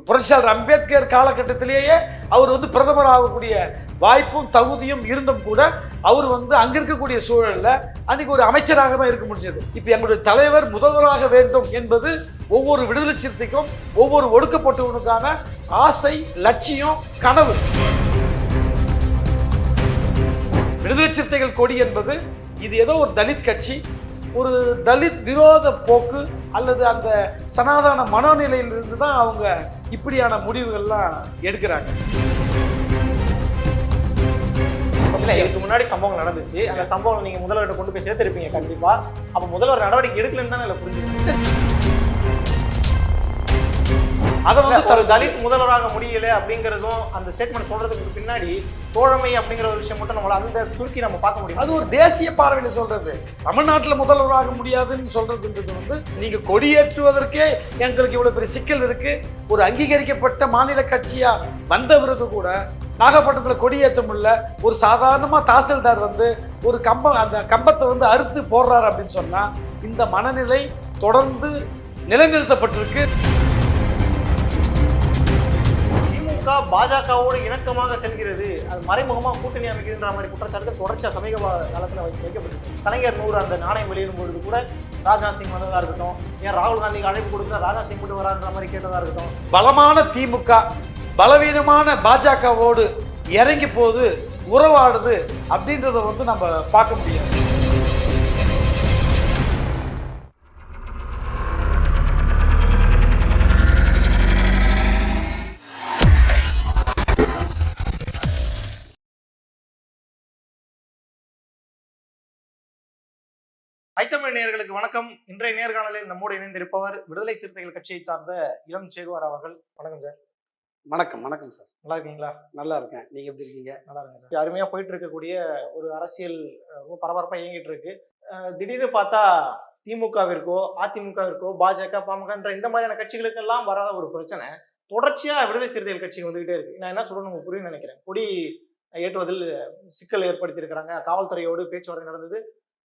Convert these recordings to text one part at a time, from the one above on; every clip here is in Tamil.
புரட்சியாளர் அம்பேத்கர் காலகட்டத்திலேயே அவர் வந்து பிரதமர் ஆகக்கூடிய வாய்ப்பும் தகுதியும் இருந்தும் கூட அவர் வந்து அங்க இருக்கக்கூடிய சூழல்ல அன்னைக்கு ஒரு அமைச்சராக தான் இருக்க முடிஞ்சது. இப்ப எங்களுடைய தலைவர் முதல்வராக வேண்டும் என்பது ஒவ்வொரு விடுதலை சிறுத்தைக்கும் ஒவ்வொரு ஒடுக்கப்பட்டவனுக்கான ஆசை, லட்சியம், கனவு. விடுதலை சிறுத்தைகள் கொடி என்பது இது ஏதோ ஒரு தலித் கட்சி, ஒரு தலித் விரோத போக்கு அல்லது அந்த சனாதன மனோநிலையிலிருந்து தான் அவங்க இப்படியான முடிவுகள்லாம் எடுக்கிறாங்க. இதுக்கு முன்னாடி சம்பவம் நடந்துச்சு. அந்த சம்பவம் நீங்க முதல்வர்கிட்ட கொண்டு போய் சேர்த்திருப்பீங்க கண்டிப்பா. அப்ப முதல்வர் நடவடிக்கை எடுக்கலன்னு தான் இல்லை புரிஞ்சுக்கணும். அதை வந்து ஒரு தலித் முதல்வராக முடியல அப்படிங்கிறதும் அந்த ஸ்டேட்மெண்ட் சொல்றதுக்கு பின்னாடி தோழமை அப்படிங்கிற ஒரு விஷயம் மட்டும் நம்மளால அந்த சுருக்கி நம்ம பார்க்க முடியும். அது ஒரு தேசிய பார்வையில் சொல்றது. தமிழ்நாட்டில் முதல்வராக முடியாதுன்னு சொல்றதுன்றது வந்து நீங்க கொடியேற்றுவதற்கே எங்களுக்கு இவ்வளவு பெரிய சிக்கல் இருக்கு. ஒரு அங்கீகரிக்கப்பட்ட மாநில கட்சியா வந்த பிறகு கூட நாகப்பட்டினத்தில் கொடியேற்ற முடியல. ஒரு சாதாரணமா தாசில்தார் வந்து ஒரு அந்த கம்பத்தை வந்து அறுத்து போடுறாரு அப்படின்னு சொன்னா இந்த மனநிலை தொடர்ந்து நிலைநிறுத்தப்பட்டிருக்கு. பாஜகவோடு இணக்கமாக செல்கிறது, அது மறைமுகமாக கூட்டணி அமைக்குதுன்ற மாதிரி குற்றச்சாட்டுகள் தொடர்ச்சியாக சமீப காலத்தில் வைக்கப்பட்டிருக்கு. கலைஞர் 100 அந்த நாணயம் வெளியிடும் பொழுது கூட ராஜ்நாத் சிங் வந்ததாக இருக்கட்டும், ஏன் ராகுல் காந்திக்கு அழைப்பு கொடுக்குற ராஜ்நாத் சிங் மட்டும் வரான்ற மாதிரி கேட்டதாக இருக்கட்டும். பலமான திமுக பலவீனமான பாஜகவோடு இறங்கி போது உறவாடுது அப்படின்றத வந்து நம்ம பார்க்க முடியாது. ஐத்தமிழ் நேயர்களுக்கு வணக்கம். இன்றைய நேர்காணலில் நம்மோடு இணைந்திருப்பவர் விடுதலை சிறுத்தைகள் கட்சியை சார்ந்த இளம் சேகுவார் அவர்கள். வணக்கம் சார். வணக்கம். வணக்கம் சார். நல்லா இருக்கீங்களா? நல்லா இருக்கேன். நீங்க எப்படி இருக்கீங்க? நல்லா இருக்கேன் சார். அருமையா போயிட்டு இருக்கக்கூடிய ஒரு அரசியல் ரொம்ப பரபரப்பா இயங்கிட்டு இருக்கு. திடீர்னு பார்த்தா திமுகவிற்கோ அதிமுகவிற்கோ பாஜக பாமகன்ற இந்த மாதிரியான கட்சிகளுக்கெல்லாம் வராத ஒரு பிரச்சனை தொடர்ச்சியா விடுதலை சிறுத்தைகள் கட்சிக்கு வந்துகிட்டே இருக்கு. நான் என்ன சொல்றேன்னு உங்களுக்கு புரியும் நினைக்கிறேன். கொடி ஏற்றுவதில் சிக்கல் ஏற்படுத்தி இருக்கிறாங்க. காவல்துறையோடு பேச்சுவார்த்தை நடந்தது.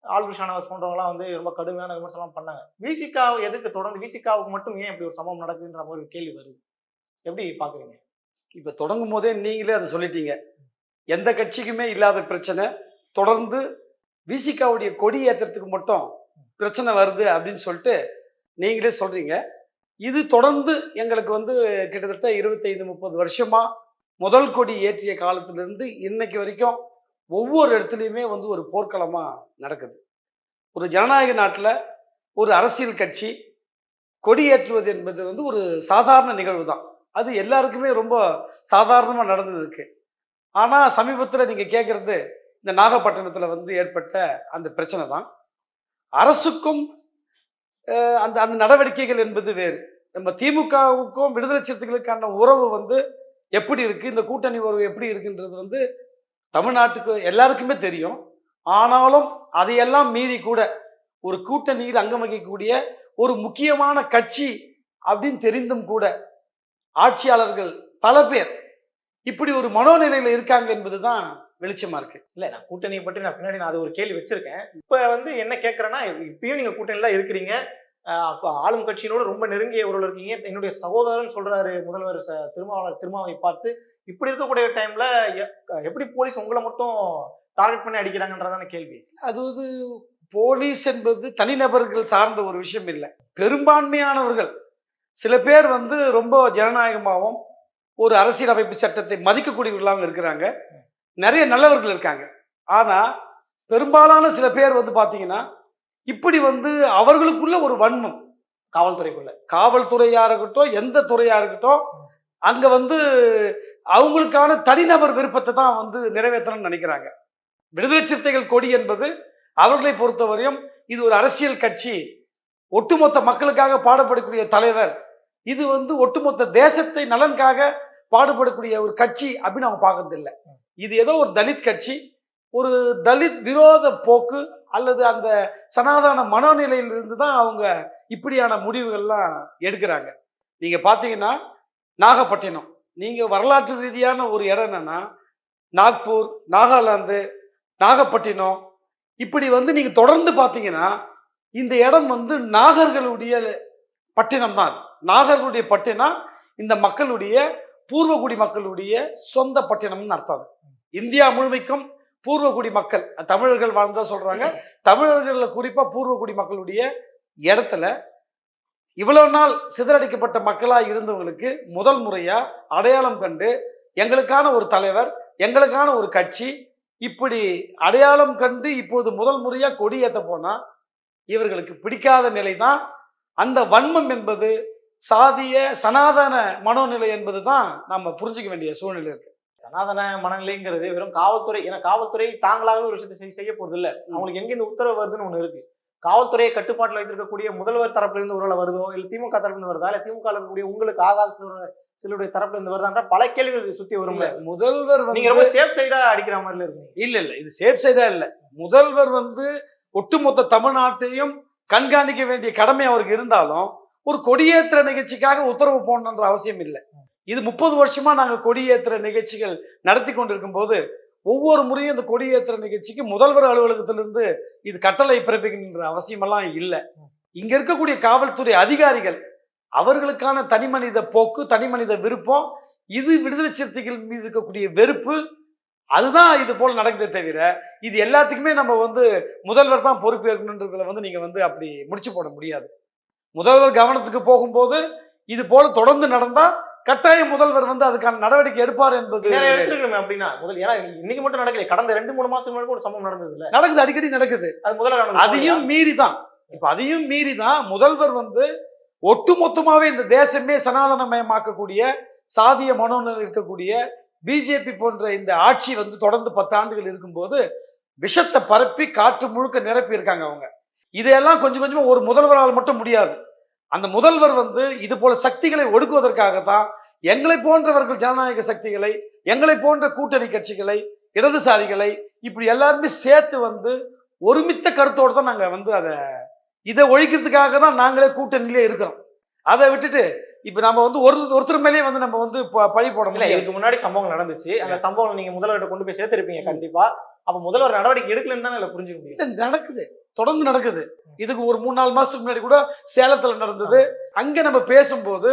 ஆல்ரு ஷானவாஸ் போன்றவங்களாம் வந்து ரொம்ப கடுமையான விமர்சனம் பண்ணாங்க. விசிகாவை எதுக்கு தொடர்ந்து விசிகாவுக்கு மட்டும் ஏன் இப்படி ஒரு சம்பவம் நடக்குதுன்ற ஒரு கேள்வி வருது. எப்படி பாக்குறீங்க? இப்ப தொடங்கும் போதே நீங்களே அதை சொல்லிட்டீங்க. எந்த கட்சிக்குமே இல்லாத பிரச்சனை தொடர்ந்து விசிகாவுடைய கொடி ஏற்றத்துக்கு மட்டும் பிரச்சனை வருது அப்படின்னு சொல்லிட்டு நீங்களே சொல்றீங்க. இது தொடர்ந்து எங்களுக்கு வந்து கிட்டத்தட்ட 25-30 வருஷமா முதல் கொடி ஏற்றிய காலத்திலிருந்து இன்னைக்கு வரைக்கும் ஒவ்வொரு இடத்துலையுமே வந்து ஒரு போர்க்களமா நடக்குது. ஒரு ஜனநாயக நாட்டில் ஒரு அரசியல் கட்சி கொடியேற்றுவது என்பது வந்து ஒரு சாதாரண நிகழ்வு தான். அது எல்லாருக்குமே ரொம்ப சாதாரணமாக நடந்தது இருக்கு. ஆனால் சமீபத்தில் நீங்கள் கேட்குறது இந்த நாகப்பட்டினத்தில் வந்து ஏற்பட்ட அந்த பிரச்சனை தான். அரசுக்கும் அந்த அந்த நடவடிக்கைகள் என்பது வேறு. நம்ம திமுகவுக்கும் விடுதலை சிறுத்தைகளுக்கான உறவு வந்து எப்படி இருக்கு, இந்த கூட்டணி உறவு எப்படி இருக்குன்றது வந்து தமிழ்நாட்டுக்கு எல்லாருக்குமே தெரியும். ஆனாலும் அதையெல்லாம் மீறி கூட ஒரு கூட்டணியில் அங்கம் வகிக்கக்கூடிய ஒரு முக்கியமான கட்சி அப்படின்னு தெரிந்தும் கூட ஆட்சியாளர்கள் பல பேர் இப்படி ஒரு மனோநிலையில இருக்காங்க என்பதுதான் வெளிச்சமா இருக்கு. இல்ல, நான் கூட்டணியை பற்றி நான் பின்னாடி நான் அது ஒரு கேள்வி வச்சிருக்கேன். இப்ப வந்து என்ன கேட்கறேன்னா, இப்பயும் நீங்க கூட்டணியில தான் இருக்கிறீங்க, ஆளும் கட்சியினோட ரொம்ப நெருங்கிய உறவுல இருக்கீங்க. என்னுடைய சகோதரன் சொல்றாரு முதல்வர் திருமாவை பார்த்து, இப்படி இருக்கக்கூடிய டைம்ல எப்படி போலீஸ் உங்களை மட்டும் டார்கெட் பண்ணி அடிக்கிறாங்கன்றதான கேள்வி. அது வந்து போலீஸ் என்பது தனிநபர்கள் சார்ந்த ஒரு விஷயம் இல்லை. பெரும்பான்மையானவர்கள் சில பேர் வந்து ரொம்ப ஜனநாயகமாகவும் ஒரு அரசியல் அமைப்பு சட்டத்தை மதிக்கக்கூடியவர்களாகவும் இருக்கிறாங்க. நிறைய நல்லவர்கள் இருக்காங்க. ஆனா பெரும்பாலான சில பேர் வந்து பாத்தீங்கன்னா இப்படி வந்து அவர்களுக்குள்ள ஒரு வன்மம், காவல்துறையா இருக்கட்டும் எந்த துறையா இருக்கட்டும், அங்க வந்து அவங்களுக்கான தனிநபர் விருப்பத்தை தான் வந்து நிறைவேற்றணும்னு நினைக்கிறாங்க. விடுதலை சிறுத்தைகள் கொடி என்பது அவர்களை பொறுத்தவரையும் இது ஒரு அரசியல் கட்சி, ஒட்டுமொத்த மக்களுக்காக பாடுபடக்கூடிய தலைவர், இது வந்து ஒட்டுமொத்த தேசத்தை நலனுக்காக பாடுபடக்கூடிய ஒரு கட்சி அப்படின்னு அவங்க பார்க்கறது இல்லை. இது ஏதோ ஒரு தலித் கட்சி, ஒரு தலித் விரோத போக்கு அல்லது அந்த சனாதன மனோநிலையிலிருந்து தான் அவங்க இப்படியான முடிவுகள்லாம் எடுக்கிறாங்க. நீங்க பாத்தீங்கன்னா நாகப்பட்டினம், நீங்க வரலாற்று ரீதியான ஒரு இடம் என்னன்னா நாக்பூர், நாகாலாந்து, நாகப்பட்டினம், இப்படி வந்து நீங்க தொடர்ந்து பாத்தீங்கன்னா இந்த இடம் வந்து நாகர்களுடைய பட்டினம் தான். நாகர்களுடைய பட்டினம் இந்த மக்களுடைய பூர்வகுடி மக்களுடைய சொந்த பட்டினம்னு அர்த்தம். இந்தியா முழுமைக்கும் பூர்வகுடி மக்கள் தமிழர்கள் வாழ்ந்தா சொல்றாங்க. தமிழர்கள்ல குறிப்பா பூர்வகுடி மக்களுடைய இடத்துல இவ்வளவு நாள் சிதறடிக்கப்பட்ட மக்களா இருந்தவங்களுக்கு முதல் முறையா அடையாளம் கண்டு எங்களுக்கான ஒரு தலைவர், எங்களுக்கான ஒரு கட்சி, இப்படி அடையாளம் கண்டு இப்போது முதல் முறையா கொடி ஏத்த போனா இவர்களுக்கு பிடிக்காத நிலைதான். அந்த வன்மம் என்பது சாதிய சனாதன மனோநிலை என்பதுதான் நம்ம புரிஞ்சுக்க வேண்டிய சூழ்நிலை இருக்கு. சனாதன மனநிலைங்கிறது வெறும் காவல்துறை, ஏன்னா காவல்துறை தாங்களாகவே ஒரு விஷயத்தை செய்ய போறது இல்ல. அவங்களுக்கு எங்க இந்த உத்தரவு வருதுன்னு ஒண்ணு இருக்கு. காவல்துறையை கட்டுப்பாட்டில் வைத்திருக்கக்கூடிய முதல்வர் தரப்புல இருந்து ஒருவேளை வருதோ, இல்ல திமுக தரப்புல இருந்து வருதா, இல்ல திமுக இருக்கக்கூடிய உங்களுக்கு ஆகாத சிலருடைய தரப்புல இருந்து வருதான்ற பல கேள்விகள் சுத்தி வரும்ல. முதல்வர் நீங்க ரொம்ப சேஃப் சைடா அடிக்கிற மாதிரி இருக்கு. இல்ல இது சேஃப் சைடா இல்ல. முதல்வர் ஒட்டுமொத்த தமிழ்நாட்டையும் கண்காணிக்க வேண்டிய கடமை அவருக்கு இருந்தாலும் ஒரு கொடியேற்ற நிகழ்ச்சிக்காக உத்தரவு போடணுன்ற அவசியம் இல்லை. இது 30 வருஷமா நாங்க கொடியேற்ற நிகழ்ச்சிகள் நடத்தி கொண்டிருக்கும் போது ஒவ்வொரு முறையும் இந்த கொடியேற்ற நிகழ்ச்சிக்கு முதல்வர் அலுவலகத்திலிருந்து இது கட்டளை பிறப்பிக்கின்ற அவசியமெல்லாம் இல்லை. இங்க இருக்கக்கூடிய காவல்துறை அதிகாரிகள் அவர்களுக்கான தனிமனித போக்கு, தனிமனித விருப்பம், இது விடுதலை சிறுத்தைகள் மீது இருக்கக்கூடிய வெறுப்பு, அதுதான் இது போல நடக்குதே தவிர இது எல்லாத்துக்குமே நம்ம முதல்வர் தான் பொறுப்பேற்கணுன்றதுல நீங்க அப்படி முடிச்சு போட முடியாது. முதல்வர் கவனத்துக்கு போகும்போது இது போல தொடர்ந்து நடந்தா கட்டாயம் முதல்வர் அதுக்கான நடவடிக்கை எடுப்பார் என்பது அப்படின்னா ஏன்னா இன்னைக்கு மட்டும் நடக்கல, கடந்த 2-3 மாசம் முன்னாடி ஒரு சம்பவம் நடந்தது இல்ல, நடக்குது, அடிக்கடி நடக்குது. அது முதல்வர் அதையும் மீறிதான் முதல்வர் ஒட்டுமொத்தமாவே இந்த தேசமே சனாதனமயமாக்கக்கூடிய சாதிய மனோநிலை இருக்கக்கூடிய பிஜேபி போன்ற இந்த ஆட்சி தொடர்ந்து 10 ஆண்டுகள் இருக்கும்போது விஷத்தை பரப்பி காற்று முழுக்க நிரப்பி இருக்காங்க அவங்க. இதையெல்லாம் கொஞ்சம் கொஞ்சமா ஒரு முதல்வரால் மட்டும் முடியாது. அந்த முதல்வர் இது போல சக்திகளை ஒடுக்குவதற்காகத்தான் எங்களை போன்றவர்கள் ஜனநாயக சக்திகளை, எங்களை போன்ற கூட்டணி கட்சிகளை, இடதுசாரிகளை இப்படி எல்லாருமே சேர்த்து ஒருமித்த கருத்தோடு தான் நாங்க இதை ஒழிக்கிறதுக்காக தான் நாங்களே கூட்டணியிலே இருக்கிறோம். அதை விட்டுட்டு இப்ப நம்ம ஒருத்தர் மேலேயே நம்ம பழி போட முடியல. இதுக்கு முன்னாடி சம்பவம் நடந்துச்சு, அந்த சம்பவம் நீங்க முதல்வர்கிட்ட கொண்டு போய் சேர்த்திருப்பீங்க கண்டிப்பா. அப்ப முதல்வர் நடவடிக்கை எடுக்கலன்னு தான் புரிஞ்சுக்க முடியும். நடக்குது, தொடர்ந்து நடக்குது. இதுக்கு ஒரு 3-4 மாசத்துக்கு முன்னாடி கூட சேலத்துல நடந்தது. அங்க நம்ம பேசும்போது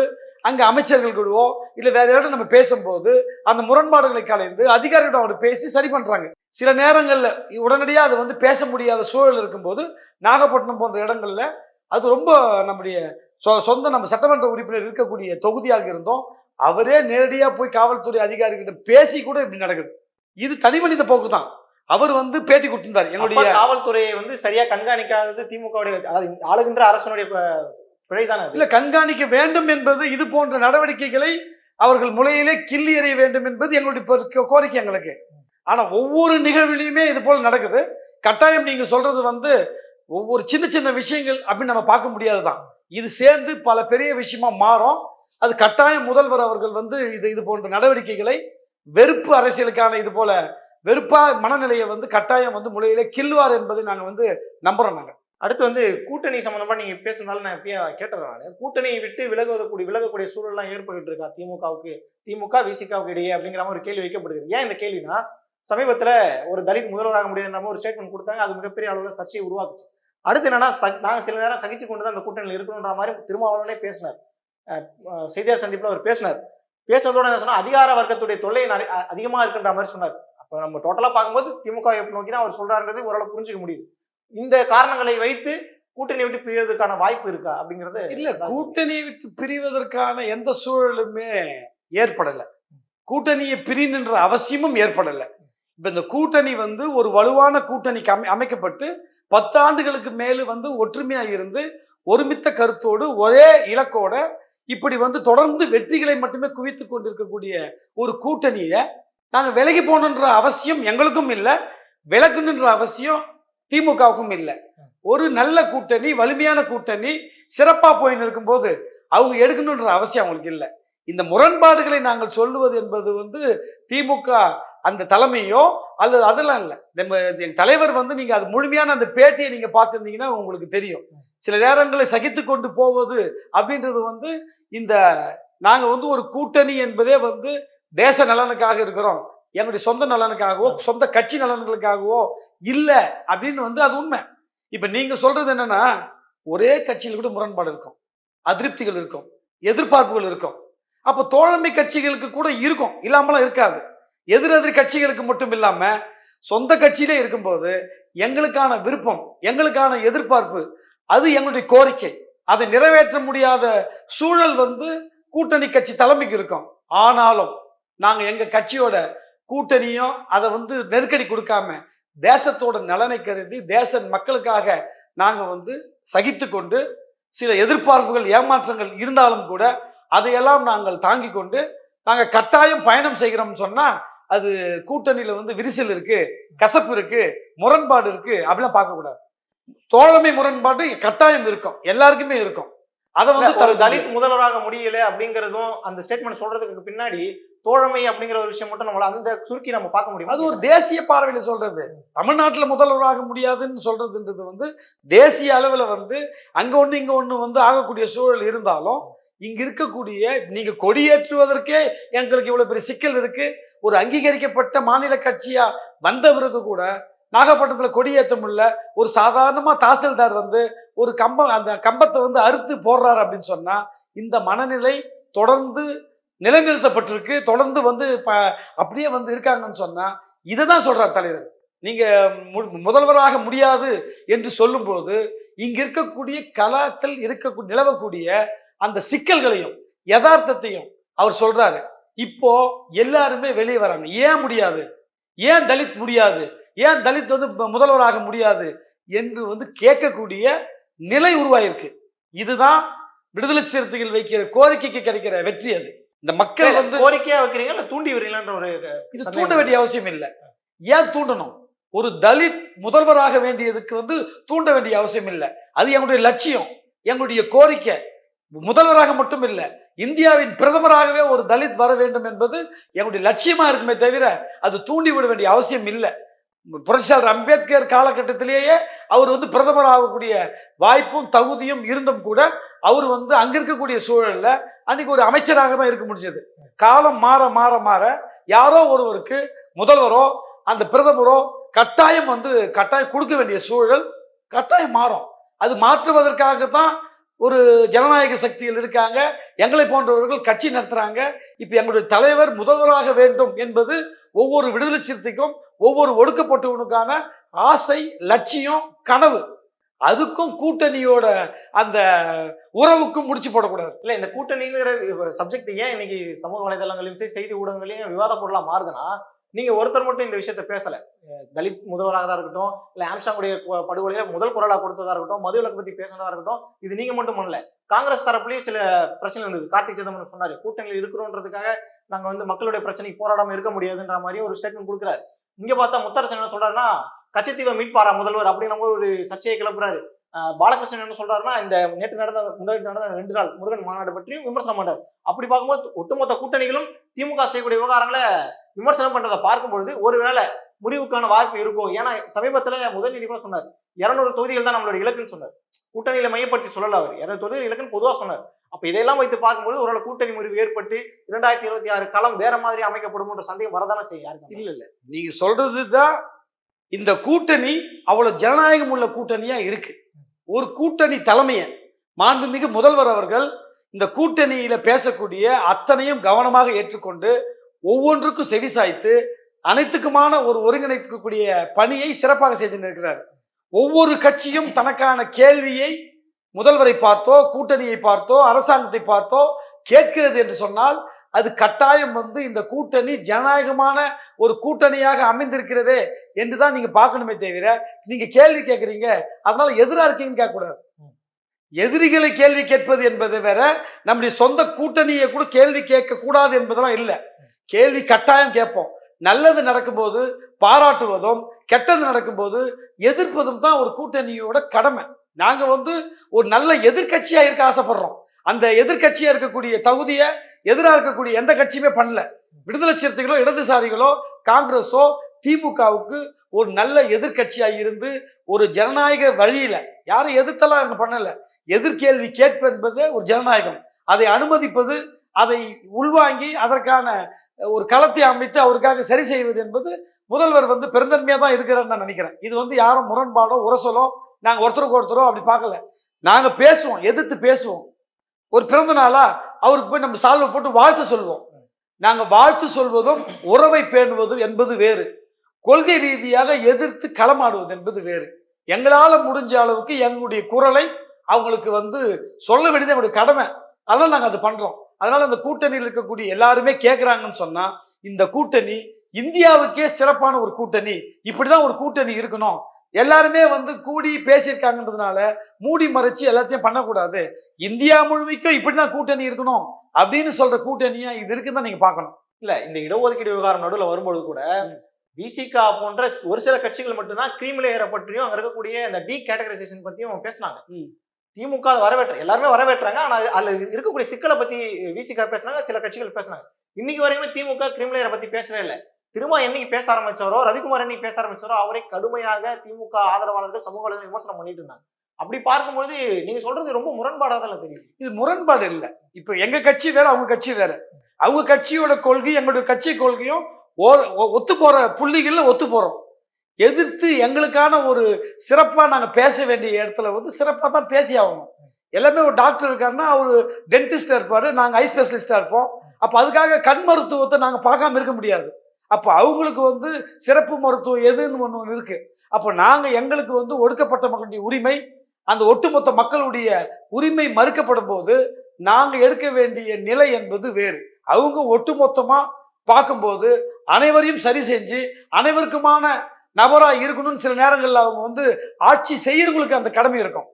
அங்க அமைச்சர்கள் கூடவோ இல்ல வேற யாரும் நம்ம பேசும்போது அந்த முரண்பாடுகளை கலைந்து அதிகாரிகளிடம் அவர் பேசி சரி பண்றாங்க. சில நேரங்கள்ல உடனடியா அது பேச முடியாத சூழல் இருக்கும்போது நாகப்பட்டினம் போன்ற இடங்கள்ல அது ரொம்ப நம்முடைய சொந்த நம்ம சட்டமன்ற உறுப்பினர் இருக்கக்கூடிய தொகுதியாக இருந்தோம். அவரே நேரடியா போய் காவல்துறை அதிகாரிகிட்ட பேசி கூட இப்படி நடக்குது. இது தனிமனித போக்கு தான். அவர் பேட்டி கொடுத்திருந்தார். என்னுடைய காவல்துறையை சரியா கண்காணிக்காதது திமுக ஆளுகின்ற அரசனுடைய பிழைதானே? இல்ல, கண்காணிக்க வேண்டும் என்பது இது போன்ற நடவடிக்கைகளை அவர்கள் முளையிலே கிள்ளி எறிய வேண்டும் என்பது எங்களுடைய கோரிக்கை எங்களுக்கு. ஆனா ஒவ்வொரு நிகழ்விலையுமே இது போல நடக்குது. கட்டாயம் நீங்க சொல்றது ஒவ்வொரு சின்ன சின்ன விஷயங்கள் அப்படின்னு நம்ம பார்க்க முடியாதுதான். இது சேர்ந்து பல பெரிய விஷயமா மாறும். அது கட்டாயம் முதல்வர் அவர்கள் இது போன்ற நடவடிக்கைகளை வெறுப்பு அரசியலுக்கான இது போல வெறுப்பா மனநிலையை கட்டாயம் முளையிலே கிள்ளுவார் என்பதை நாங்க நம்புறோம். நாங்க அடுத்து கூட்டணி சம்பந்தமா நீங்க பேசுனாலும் நான் கேட்டுறேன். கூட்டணியை விட்டு விலகக்கூடிய சூழல்லாம் ஏற்பட்டு இருக்கா திமுக விசிகாவுக்கு இடையே அப்படிங்கிற மாதிரி ஒரு கேள்வி வைக்கப்படுது. ஏன் இந்த கேள்வினா, சமீபத்துல ஒரு தலித் முதல்வராக முடியுன்ற ஒரு ஸ்டேட்மெண்ட் கொடுத்தாங்க. அது மிகப்பெரிய அளவுல சர்ச்சையை உருவாக்குச்சு. அடுத்து என்னன்னா, நாங்க சில நேரம் சகிச்சு கொண்டுதான் அந்த கூட்டணியில் இருக்கணும்ன்ற மாதிரி திருமாவளவனே பேசினார். செய்தியாளர் சந்திப்புல அவர் பேசுறதோட என்ன சொன்னா, அதிகார வர்க்கத்துடைய தொல்லை அதிகமா இருக்குன்ற மாதிரி சொன்னார். அப்ப நம்ம டோட்டலா பார்க்கும்போது திமுக நோக்கி தான் அவர் சொல்றாருன்றது ஓரளவு புரிஞ்சுக்க முடியுது. இந்த காரணங்களை வைத்து கூட்டணி விட்டு பிரிவதற்கான வாய்ப்பு இருக்கா அப்படிங்கறது இல்ல. கூட்டணியை விட்டு பிரிவதற்கான எந்த சூழலுமே ஏற்படல. கூட்டணியை பிரின்ற அவசியமும் ஏற்படல. இப்ப இந்த கூட்டணி ஒரு வலுவான கூட்டணிக்கு அமைக்கப்பட்டு 10 ஆண்டுகளுக்கு மேலு ஒற்றுமையா இருந்து ஒருமித்த கருத்தோடு ஒரே இலக்கோட இப்படி தொடர்ந்து வெற்றிகளை மட்டுமே குவித்து கொண்டிருக்கக்கூடிய ஒரு கூட்டணியை நாங்க விலகி போகணுன்ற அவசியம் எங்களுக்கும் இல்லை, விலக்கணுன்ற அவசியம் திமுகவுக்கும் இல்லை. ஒரு நல்ல கூட்டணி, வலிமையான கூட்டணி சிறப்பா போயின்னு இருக்கும்போது அவங்க எடுக்கணுன்ற அவசியம் அவங்களுக்கு இல்லை. இந்த முரண்பாடுகளை நாங்கள் சொல்லுவது என்பது திமுக அந்த தலைமையோ அல்லது அதெல்லாம் இல்லை. என் தலைவர் நீங்க அது முழுமையான அந்த பேட்டியை நீங்க பார்த்திருந்தீங்கன்னா உங்களுக்கு தெரியும். சில நேரங்களை சகித்து கொண்டு போவது அப்படின்றது இந்த நாங்க ஒரு கூட்டணி என்பதே தேச நலனுக்காக இருக்கிறோம், எங்களுடைய சொந்த நலனுக்காகவோ சொந்த கட்சி நலன்களுக்காகவோ இல்ல அப்படின்னு அது உண்மை. இப்ப நீங்க சொல்றது என்னன்னா, ஒரே கட்சியில் கூட முரண்பாடு இருக்கும், அதிருப்திகள் இருக்கும், எதிர்பார்ப்புகள் இருக்கும். அப்ப தோழமை கட்சிகளுக்கு கூட இருக்கும், இல்லாமலாம் இருக்காது. எதிரெதிர் கட்சிகளுக்கு மட்டும் இல்லாம சொந்த கட்சியிலே இருக்கும்போது எங்களுக்கான விருப்பம், எங்களுக்கான எதிர்பார்ப்பு, அது எங்களுடைய கோரிக்கை, அதை நிறைவேற்ற முடியாத சூழல் கூட்டணி கட்சி தலைமைக்கு இருக்கும். ஆனாலும் நாங்க எங்க கட்சியோட கூட்டணியும் அதை நெருக்கடி கொடுக்காம தேசத்தோட நலனை கருதி தேச மக்களுக்காக நாங்க சகித்து கொண்டு சில எதிர்பார்ப்புகள் ஏமாற்றங்கள் இருந்தாலும் கூட அதையெல்லாம் நாங்கள் தாங்கி கொண்டு நாங்க கட்டாயம் பயணம் செய்கிறோம்னு சொன்னா அது கூட்டணியில விரிசல் இருக்கு, கசப்பு இருக்கு, முரண்பாடு இருக்கு அப்படிலாம் பார்க்க கூடாது. தோழமை முரண்பாடு கட்டாயம் இருக்கும், எல்லாருக்குமே இருக்கும். அதை ஒரு தலித் முதல்வராக முடியல அப்படிங்கறதும் அந்த ஸ்டேட்மெண்ட் சொல்றதுக்கு பின்னாடி தோழமை அப்படிங்கிற ஒரு விஷயம் மட்டும் நம்மளால அந்த சுருக்கி நம்ம பார்க்க முடியும். அது ஒரு தேசிய பார்வையில சொல்றது. தமிழ்நாட்டுல முதல்வராக முடியாதுன்னு சொல்றதுன்றது தேசிய அளவுல அங்க ஒண்ணு இங்க ஒண்ணு ஆகக்கூடிய சூழல் இருந்தாலும் இங்க இருக்கக்கூடிய நீங்க கொடியேற்றுவதற்கே எங்களுக்கு இவ்வளவு பெரிய சிக்கல் இருக்கு. ஒரு அங்கீகரிக்கப்பட்ட மாநில கட்சியா வந்தவருக்கு கூட நாகப்பட்டினத்துல கொடியேற்ற முடியல. ஒரு சாதாரணமா தாசில்தார் ஒரு கம்பம் அந்த கம்பத்தை அறுத்து போடுறாரு அப்படின்னு சொன்னா இந்த மனநிலை தொடர்ந்து நிலைநிறுத்தப்பட்டிருக்கு. தொடர்ந்து அப்படியே இருக்காங்கன்னு சொன்னா இதைதான் சொல்றார் தலைவர். நீங்க முதல்வராக முடியாது என்று சொல்லும் போது இங்க இருக்கக்கூடிய கலாக்கள் நிலவக்கூடிய அந்த சிக்கல்களையும் யதார்த்தத்தையும் அவர் சொல்றாரு. இப்போ எல்லாருமே வெளியே வராங்க. ஏன் முடியாது, ஏன் தலித் முடியாது, ஏன் தலித் முதல்வராக முடியாது என்று கேட்கக்கூடிய நிலை உருவாயிருக்கு. இதுதான் விடுதலை சிறுத்தைகள் வைக்கிற கோரிக்கைக்கு கிடைக்கிற வெற்றி. அது இந்த மக்கள் கோரிக்கையா வைக்கிறீங்க இல்ல தூண்டி வரீங்களான்ற ஒரு இது தூண்ட வேண்டிய அவசியம் இல்லை. ஏன் தூண்டணும்? ஒரு தலித் முதல்வராக வேண்டியதுக்கு தூண்ட வேண்டிய அவசியம் இல்லை. அது எங்களுடைய லட்சியம், எங்களுடைய கோரிக்கை. முதல்வராக மட்டும் இல்லை, இந்தியாவின் பிரதமராகவே ஒரு தலித் வர வேண்டும் என்பது எங்களுடைய லட்சியமா இருக்குமே தவிர அது தூண்டி விட வேண்டிய அவசியம் இல்லை. புரட்சியாளர் அம்பேத்கர் காலகட்டத்திலேயே அவர் பிரதமர் ஆகக்கூடிய வாய்ப்பும் தகுதியும் இருந்தும் கூட அவர் அங்க இருக்கக்கூடிய சூழல்ல அன்னைக்கு ஒரு அமைச்சராக தான் இருக்க முடிஞ்சது. காலம் மாற மாற மாற யாரோ ஒருவருக்கு முதல்வரோ அந்த பிரதமரோ கட்டாயம் கட்டாயம் கொடுக்க வேண்டிய சூழல் கட்டாயம் மாறும். அது மாற்றுவதற்காகத்தான் ஒரு ஜனநாயக சக்திகள் இருக்காங்க, எங்களை போன்றவர்கள் கட்சி நடத்துறாங்க. இப்ப எங்களுடைய தலைவர் முதல்வராக வேண்டும் என்பது ஒவ்வொரு விடுதலை சிறுத்தைக்கும் ஒவ்வொரு ஒடுக்கப்பட்டவனுக்கான ஆசை, லட்சியம், கனவு. அதுக்கும் கூட்டணியோட அந்த உறவுக்கும் முடிச்சு போடக்கூடாது. இல்ல இந்த கூட்டணிங்கிற சப்ஜெக்ட் ஏன் இன்னைக்கு சமூக வலைதளங்களையும் சரி செய்தி ஊடகங்களையும் விவாத பொருளா மாறுதுன்னா, நீங்க ஒருத்தர் மட்டும் இந்த விஷயத்த பேசல. தலித் முதல்வராக தான் இருக்கட்டும், இல்ல ஆம்சாங்குடைய படுகொலையில முதல் குரலா கொடுத்ததா இருக்கட்டும், மதுவிலக்கு பத்தி பேசினதா இருக்கட்டும், இது நீங்க மட்டும் பண்ணல. காங்கிரஸ் தரப்புலயும் சில பிரச்சனை இருந்தது. கார்த்திக் சிதம்பரம் சொன்னாரு, கூட்டணியில் இருக்கிறோன்றதுக்காக நாங்க மக்களுடைய பிரச்சனைக்கு போராடாம இருக்க முடியாதுன்ற மாதிரி ஒரு ஸ்டேட்மெண்ட் கொடுக்குறாரு. இங்க பார்த்தா முத்தரசன் என்ன சொல்றாருன்னா, கச்சத்தீவை மீட்பாரா முதல்வர் அப்படின்னும் போது ஒரு சர்ச்சையை கிளப்புறாரு. பாலகிருஷ்ணன் என்ன சொல்றாருன்னா, இந்த நேற்று நடந்த 2 நாள் முருகன் மாநாடு பற்றியும் விமர்சனம் பண்றாரு. அப்படி பார்க்கும்போது ஒட்டுமொத்த கூட்டணிகளும் திமுக செய்யக்கூடிய விவகாரங்களை விமர்சனம் பண்றதை பார்க்கும்பொழுது ஒருவேளை முடிவுக்கான வாய்ப்பு இருக்கும். ஏன்னா சமீபத்துல முதல் நீதி கூட சொன்னார், 200 தொகுதிகள் தான் நம்மளுடைய இலக்குன்னு சொன்னார். கூட்டணியில மையப்படுத்தி சொல்லல அவர், 200 தொகுதிகள் இலக்குன்னு பொதுவா சொன்னார். அப்ப இதெல்லாம் வைத்து பார்க்கும்போது ஒரு கூட்டணி முறிவு ஏற்பட்டு 2026 களம் வேற மாதிரி அமைக்கப்படும் சந்தேகம் வரதானே செய்யும். இல்ல நீங்க சொல்றதுதான், இந்த கூட்டணி அவ்வளவு ஜனநாயகம் உள்ள கூட்டணியா இருக்கு. ஒரு கூட்டணி தலைமையை மாண்புமிகு முதல்வர் அவர்கள் இந்த கூட்டணியில பேசக்கூடிய அத்தனையும் கவனமாக ஏற்றுக்கொண்டு ஒவ்வொன்றுக்கும் செவிசாய்த்து அனைத்துக்குமான ஒரு ஒருங்கிணைக்கக்கூடிய பணியை சிறப்பாக செய்து இருக்கிறார். ஒவ்வொரு கட்சியும் தனக்கான கேள்வியை முதல்வரை பார்த்தோ, கூட்டணியை பார்த்தோ, அரசாங்கத்தை பார்த்தோ கேட்கிறது என்று சொன்னால் அது கட்டாயம் இந்த கூட்டணி ஜனநாயகமான ஒரு கூட்டணியாக அமைந்திருக்கிறதே என்றுதான் நீங்க பார்க்கணுமே தவிர, நீங்க கேள்வி கேட்கறீங்க அதனால எதிரா இருக்கீங்கன்னு கேட்கக்கூடாது. எதிரிகளை கேள்வி கேட்பது என்பதை வேற, நம்முடைய சொந்த கூட்டணியை கூட கேள்வி கேட்க கூடாது என்பதெல்லாம் இல்லை. கேள்வி கட்டாயம் கேட்போம். நல்லது நடக்கும்போது பாராட்டுவதும், கெட்டது நடக்கும்போது எதிர்ப்பதும் தான் ஒரு கூட்டணியோட கடமை. நாங்க ஒரு நல்ல எதிர்கட்சியா இருக்க ஆசைப்படுறோம். அந்த எதிர்கட்சியா இருக்கக்கூடிய தகுதியை எதிராக இருக்கக்கூடிய எந்த கட்சியுமே பண்ணல. விடுதலை சிறுத்தைகளோ, இடதுசாரிகளோ, காங்கிரஸோ, திமுகவுக்கு ஒரு நல்ல எதிர்கட்சியா இருந்து ஒரு ஜனநாயக வழியில யாரும் எதிர்த்தெல்லாம் அங்க பண்ணல. எதிர்கேள்வி கேட்பு என்பது ஒரு ஜனநாயகம். அதை அனுமதிப்பது, அதை உள்வாங்கி அதற்கான ஒரு களத்தை அமைத்து அவருக்காக சரி செய்வது என்பது முதல்வர் பெருந்தன்மையா தான் இருக்கிறான்னு நான் நினைக்கிறேன். இது யாரும் முரண்பாடோ உரசலோ நாங்க ஒருத்தருக்கு ஒருத்தரோ அப்படி பார்க்கல. நாங்க பேசுவோம், எதிர்த்து பேசுவோம். ஒரு பிறந்த நாளா அவருக்கு போய் நம்ம சால்வை போட்டு வாழ்த்து சொல்வோம். நாங்க வாழ்த்து சொல்வதும் உறவை பேணுவதும் என்பது வேறு. கொள்கை ரீதியாக எதிர்த்து களமாடுவது என்பது வேறு. எங்களால முடிஞ்ச அளவுக்கு எங்களுடைய குரலை அவங்களுக்கு சொல்ல வேண்டியது எங்களுடைய கடமை. அதனால நாங்க அதை பண்றோம். அதனால அந்த கூட்டணியில் இருக்கக்கூடிய எல்லாருமே கேட்கிறாங்கன்னு சொன்னா, இந்த கூட்டணி இந்தியாவுக்கே சிறப்பான ஒரு கூட்டணி, இப்படிதான் ஒரு கூட்டணி இருக்கணும். எல்லாருமே கூடி பேசியிருக்காங்கன்றதுனால மூடி மறைச்சு எல்லாத்தையும் பண்ணக்கூடாது. இந்தியா முழுமைக்கும் இப்படிதான் கூட்டணி இருக்கணும் அப்படின்னு சொல்ற கூட்டணியா இது இருக்குன்னு தான் நீங்க பார்க்கணும். இல்ல இந்த இடஒதுக்கீடு விவகாரம் நடுவில் வரும்போது கூட விசிகா போன்ற ஒரு சில கட்சிகள் மட்டும்தான் கிரீம் லேயரை பற்றியும் அங்க இருக்கக்கூடிய இந்த டி கேட்டகரைசேஷன் பத்தியும் பேசினாங்க. திமுக எல்லாருமே வரவேற்றாங்க. ஆனா அதுல இருக்கக்கூடிய சிக்கலை பத்தி விசிகா பேசினாங்க, சில கட்சிகள் பேசினாங்க. இன்னைக்கு வரைக்குமே திமுக கிரீம் லேயரை பத்தி பேசவே இல்லை. திரும்ப என்னைக்கு பேச ஆரம்பிச்சாரோ, ரவிக்குமார் என்னைக்கு பேச ஆரம்பிச்சாரோ, அவரை கடுமையாக திமுக ஆதரவாளர்கள் சமூக வலைதள விமர்சனம் பண்ணிட்டு இருந்தாங்க. அப்படி பார்க்கும்போது நீங்க சொல்றது ரொம்ப முரண்பாடாக தான் தெரியுது. இது முரண்பாடு இல்லை. இப்ப எங்க கட்சி வேற, அவங்க கட்சி வேற. அவங்க கட்சியோட கொள்கை எங்களுடைய கட்சி கொள்கையும் ஒத்து போற புள்ளிகள்ல ஒத்து போறோம். எதிர்த்து எங்களுக்கான ஒரு சிறப்பா நாங்க பேச வேண்டிய இடத்துல சிறப்பா தான் பேசி ஆகணும். எல்லாமே ஒரு டாக்டர் இருக்காருன்னா அவரு டென்டிஸ்டா இருப்பாரு, நாங்க ஐ ஸ்பெஷலிஸ்டா இருப்போம். அப்ப அதுக்காக கண் மருத்துவத்தை நாங்க பார்க்காம இருக்க முடியாது. அப்ப அவங்களுக்கு சிறப்பு மருத்துவம் எதுன்னு ஒண்ணு இருக்கு. அப்ப நாங்க எங்களுக்கு ஒடுக்கப்பட்ட மக்களுடைய உரிமை, அந்த ஒட்டுமொத்த மக்களுடைய உரிமை மறுக்கப்படும் போது நாங்க எடுக்க வேண்டிய நிலை என்பது வேறு. அவங்க ஒட்டுமொத்தமா பார்க்கும்போது அனைவரையும் சரி செஞ்சு அனைவருக்குமான நபரா இருக்கணும்னு சில நேரங்கள்ல அவங்க ஆட்சி செய்யறவங்களுக்கு அந்த கடமை இருக்கும்.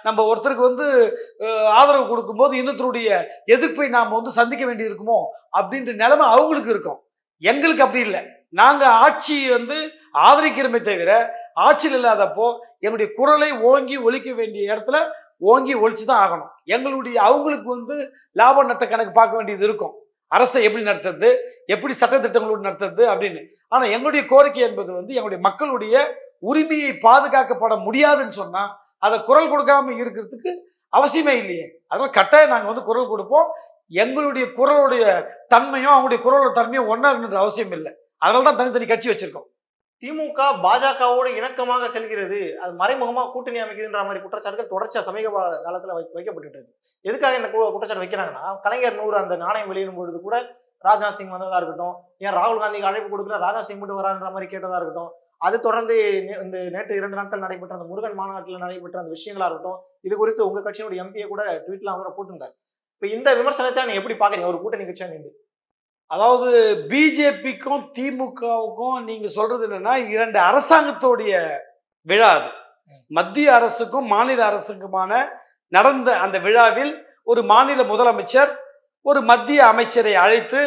நம்ம ஒருத்தருக்கு ஆதரவு கொடுக்கும்போது இன்னொருத்தருடைய எதிர்ப்பை நாம சந்திக்க வேண்டி இருக்குமோ அப்படின்ற நிலைமை அவங்களுக்கு இருக்கும். எங்களுக்கு அப்படி இல்லை. நாங்க ஆட்சி ஆதரிக்கிறோமே தவிர ஆட்சியில் இல்லாதப்போ எங்களுடைய குரலை ஓங்கி ஒலிக்க வேண்டிய இடத்துல ஓங்கி ஒழிச்சுதான் ஆகணும். அவங்களுக்கு லாப நட்ட கணக்கு பார்க்க வேண்டியது இருக்கும். அரசை எப்படி நடத்துறது, எப்படி சட்டத்திட்டங்களோடு நடத்துறது அப்படின்னு. ஆனா எங்களுடைய கோரிக்கை என்பது எங்களுடைய மக்களுடைய உரிமையை பாதுகாக்கப்பட முடியாதுன்னு சொன்னா அதை குரல் கொடுக்காம இருக்கிறதுக்கு அவசியமே இல்லையே. அதனால கட்டாயம் நாங்க குரல் கொடுப்போம். எங்களுடைய குரலுடைய தன்மையும் அவங்களுடைய குரலோட தன்மையும் ஒன்னா இருக்கின்ற அவசியம் இல்லை. அதனாலதான் தனித்தனி கட்சி வச்சிருக்கோம். திமுக பாஜகவோடு இணக்கமாக செல்கிறது, அது மறைமுகமா கூட்டணி அமைக்குதுன்ற மாதிரி குற்றச்சாட்டுகள் தொடர்ச்சியா சமீப காலத்துல வைக்கப்பட்டு இருக்கு. எதுக்காக இந்த குற்றச்சாட்டு வைக்கிறாங்கன்னா, கலைஞர் 100 அந்த நாணயம் வெளியிடும் பொழுது கூட ராஜ்நாத் சிங் வந்ததா இருக்கட்டும், ஏன் ராகுல் காந்திக்கு அழைப்பு கொடுக்கல ராஜ்நாத் சிங் மட்டும் வரான்ற மாதிரி கேட்டதா இருக்கட்டும், அது தொடர்ந்து இந்த நேற்று 2 நாட்கள் நடைபெற்ற அந்த முருகன் மாநாட்டில் நடைபெற்ற அந்த விஷயங்களா இருக்கட்டும், இது குறித்து உங்க கட்சியோட எம்பியை கூட ட்வீட்லாம் அவரை போட்டிருந்தாரு. இப்ப இந்த விமர்சனத்தை நீங்க எப்படி பாக்குறீங்க ஒரு கூட்டணி கட்சியா நீங்க? அதாவது பிஜேபிக்கும் திமுகவுக்கும் நீங்க சொல்றது என்னன்னா 2 அரசாங்கத்தோடைய விழா. அது மத்திய அரசுக்கும் மாநில அரசுக்குமான நடந்த அந்த விழாவில் ஒரு மாநில முதலமைச்சர் ஒரு மத்திய அமைச்சரை அழைத்து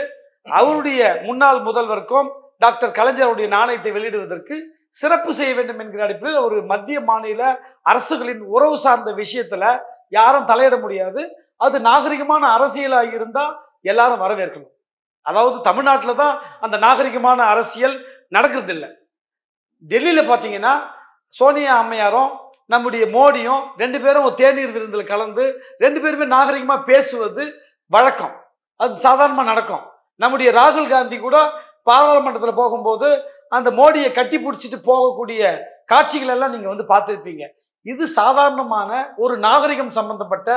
அவருடைய முன்னாள் முதல்வருக்கும் டாக்டர் கலைஞருடைய நாணயத்தை வெளியிடுவதற்கு சிறப்பு செய்ய வேண்டும் என்கிற அடிப்படையில் ஒரு மத்திய மாநில அரசுகளின் உறவு சார்ந்த விஷயத்துல யாரும் தலையிட முடியாது. அது நாகரிகமான அரசியலாக இருந்தா எல்லாரும் வரவேற்கணும். அதாவது தமிழ்நாட்டில் தான் அந்த நாகரிகமான அரசியல் நடக்கிறது இல்லை. டெல்லியில பார்த்தீங்கன்னா சோனியா அம்மையாரும் நம்முடைய மோடியும் 2 பேரும் ஒரு தேநீர் விருந்தில் கலந்து 2 பேருமே நாகரிகமா பேசுவது வழக்கம். அது சாதாரணமாக நடக்கும். நம்முடைய ராகுல் காந்தி கூட பாராளுமன்றத்தில் போகும்போது அந்த மோடியை கட்டி பிடிச்சிட்டு போகக்கூடிய காட்சிகள் எல்லாம் நீங்க பார்த்துருப்பீங்க. இது சாதாரணமான ஒரு நாகரிகம் சம்பந்தப்பட்ட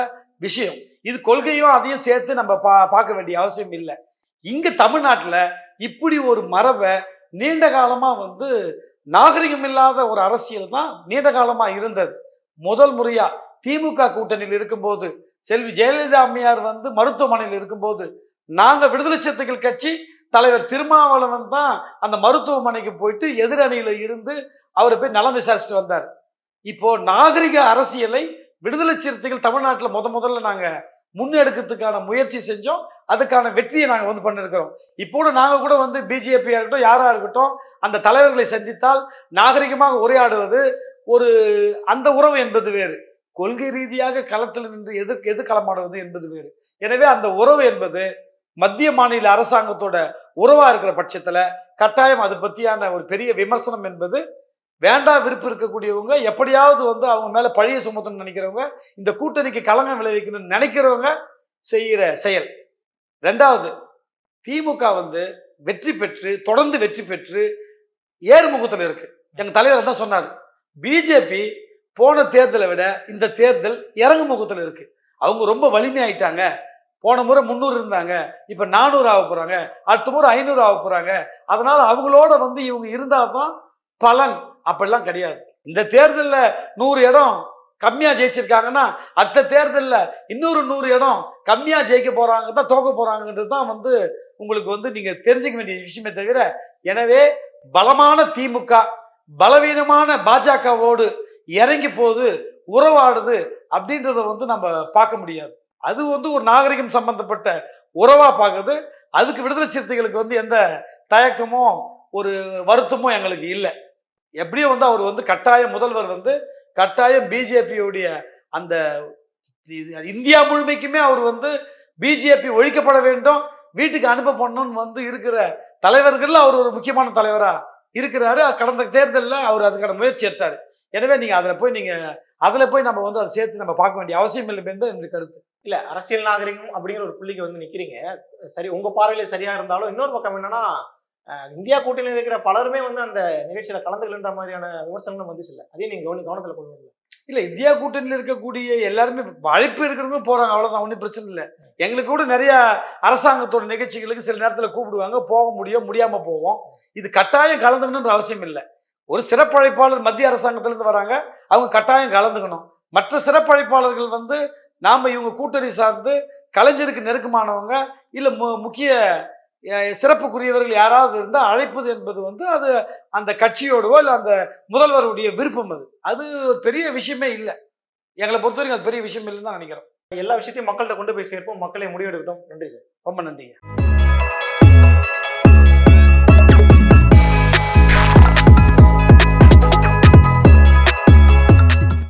விஷயம். இது கொள்கையும் அதையும் சேர்த்து நம்ம பார்க்க வேண்டிய அவசியம் இல்லை. இங்க தமிழ்நாட்டில் இப்படி ஒரு மரபை நீண்ட காலமா நாகரிகம் இல்லாத ஒரு அரசியல் தான் நீண்ட காலமா இருந்தது. முதல் முறையா திமுக கூட்டணியில் இருக்கும்போது செல்வி ஜெயலலிதா அம்மையார் மருத்துவமனையில் இருக்கும்போது நாங்க விடுதலை சிறுத்தைகள் கட்சி தலைவர் திருமாவளவன் தான் அந்த மருத்துவமனைக்கு போயிட்டு எதிரணியில இருந்து அவரை போய் நலம் விசாரிச்சுட்டு வந்தார். இப்போ நாகரிக அரசியலை விடுதலை சிறுத்தைகள் தமிழ்நாட்டில் முதல்ல நாங்க முன்னெடுக்கிறதுக்கான முயற்சி செஞ்சோம். அதுக்கான வெற்றியை நாங்க பண்ணிருக்கிறோம். இப்போ நாங்க கூட பிஜேபியா இருக்கட்டும் யாரா இருக்கட்டும் அந்த தலைவர்களை சந்தித்தால் நாகரிகமாக உரையாடுவது ஒரு அந்த உறவு என்பது வேறு. கொள்கை ரீதியாக களத்தில் நின்று எது களமாடுவது என்பது வேறு. எனவே அந்த உறவு என்பது மத்திய மாநில அரசாங்கத்தோட உறவா இருக்கிற பட்சத்துல கட்டாயம் அது பத்தியான ஒரு பெரிய விமர்சனம் என்பது வேண்டா விருப்பம் இருக்கக்கூடியவங்க, எப்படியாவது அவங்க மேல பழிய சுமத்தணும்னு நினைக்கிறவங்க, இந்த கூட்டணிக்கு களங்கம் விளைவிக்கணும்னு நினைக்கிறவங்க செய்யற செயல். 2வது, திமுக வெற்றி பெற்று தொடர்ந்து வெற்றி பெற்று ஏறுமுகத்தில் இருக்கு. எங்க தலைவர் தான் சொன்னார், பிஜேபி போன தேர்தலை விட இந்த தேர்தல் இறங்கு முகத்தில் இருக்கு. அவங்க ரொம்ப வலிமையாயிட்டாங்க. போன முறை 300 இருந்தாங்க, இப்ப 400 ஆக போறாங்க, அடுத்த முறை 500 ஆக போறாங்க. அதனால அவங்களோட வந்து இவங்க இருந்தாதான் பலன். அப்படிலாம் கிடையாது. இந்த தேர்தல்ல 100 இடம் கம்மியா ஜெயிச்சிருக்காங்கன்னா அடுத்த தேர்தல்ல இன்னொரு 100 இடம் கம்மியா ஜெயிக்க போறாங்க தான், தோக்க போறாங்கன்றது தான் வந்து உங்களுக்கு வந்து நீங்க தெரிஞ்சுக்க வேண்டிய விஷயமே தவிர, எனவே பலமான திமுக பலவீனமான பாஜகவோடு இறங்கி போகுது, உறவாடுது அப்படின்றத வந்து நம்ம பார்க்க முடியாது. அது வந்து ஒரு நாகரிகம் சம்பந்தப்பட்ட உறவா பார்க்குது. அதுக்கு விடுதலை சிறுத்தைகளுக்கு வந்து எந்த தயக்கமோ ஒரு வருத்தமோ எங்களுக்கு இல்லை. எப்படியும் வந்து அவர் வந்து கட்டாயம் முதல்வர் வந்து கட்டாயம் பிஜேபியுடைய அந்த இந்தியா முழுமைக்குமே அவர் வந்து பிஜேபி ஒழிக்கப்பட வேண்டும், வீட்டுக்கு அனுப்ப பண்ணணும்னு வந்து இருக்கிற தலைவர்கள் அவர் ஒரு முக்கியமான தலைவரா இருக்கிறாரு. கடந்த தேர்தலில் அவர் அதுக்கான முயற்சி எடுத்தார். எனவே நீங்க அதுல போய் நம்ம வந்து அதை சேர்த்து நம்ம பார்க்க வேண்டிய அவசியம் இல்லை என்று என்னுடைய கருத்து. இல்ல அரசியல் நாகரிகம் அப்படிங்கிற ஒரு புள்ளிக்கு வந்து நிக்கிறீங்க. சரி, உங்க பார்வையில சரியா இருந்தாலும் இன்னொரு பக்கம் என்னன்னா, இந்தியா கூட்டணியில் இருக்கிற பலருமே வந்து அந்த நிகழ்ச்சியில கலந்துக்கலன்ற மாதிரியான விமர்சனங்களும் வந்துச்சு இல்ல. அதையும் நீங்க கவனத்துல கொள்வீங்க. இல்ல, இந்தியா கூட்டணியில் இருக்கக்கூடிய எல்லாருமே அழைப்பு இருக்கிறவங்க போறாங்க, அவ்வளவுதான், ஒன்றும் பிரச்சனை இல்லை. எங்களுக்கு கூட நிறைய அரசாங்கத்தோட நிகழ்ச்சிகளுக்கு சில நேரத்துல கூப்பிடுவாங்க, போக முடியாம போவோம். இது கட்டாயம் கலந்துக்கணுன்ற அவசியம் இல்லை. ஒரு சிறப்பழைப்பாளர் மத்திய அரசாங்கத்திலிருந்து வராங்க, அவங்க கட்டாயம் கலந்துக்கணும். மற்ற சிறப்பழைப்பாளர்கள் வந்து நாம இவங்க கூட்டணி சார்ந்து கலைஞருக்கு நெருக்கமானவங்க இல்ல முக்கிய சிறப்புக்குரியவர்கள் யாராவது இருந்தால் அழைப்பது என்பது வந்து அது அந்த கட்சியோடவோ இல்லை அந்த முதல்வருடைய விருப்பம். அது பெரிய விஷயமே இல்லை. எங்களை பொறுத்த வரைக்கும் அது பெரிய விஷயம் இல்லைன்னு தான் நினைக்கிறோம். எல்லா விஷயத்தையும் மக்கள்கிட்ட கொண்டு போய் சேர்ப்போம், மக்களே முடிவெடுக்கட்டும். நன்றி சார். ரொம்ப நன்றிங்க.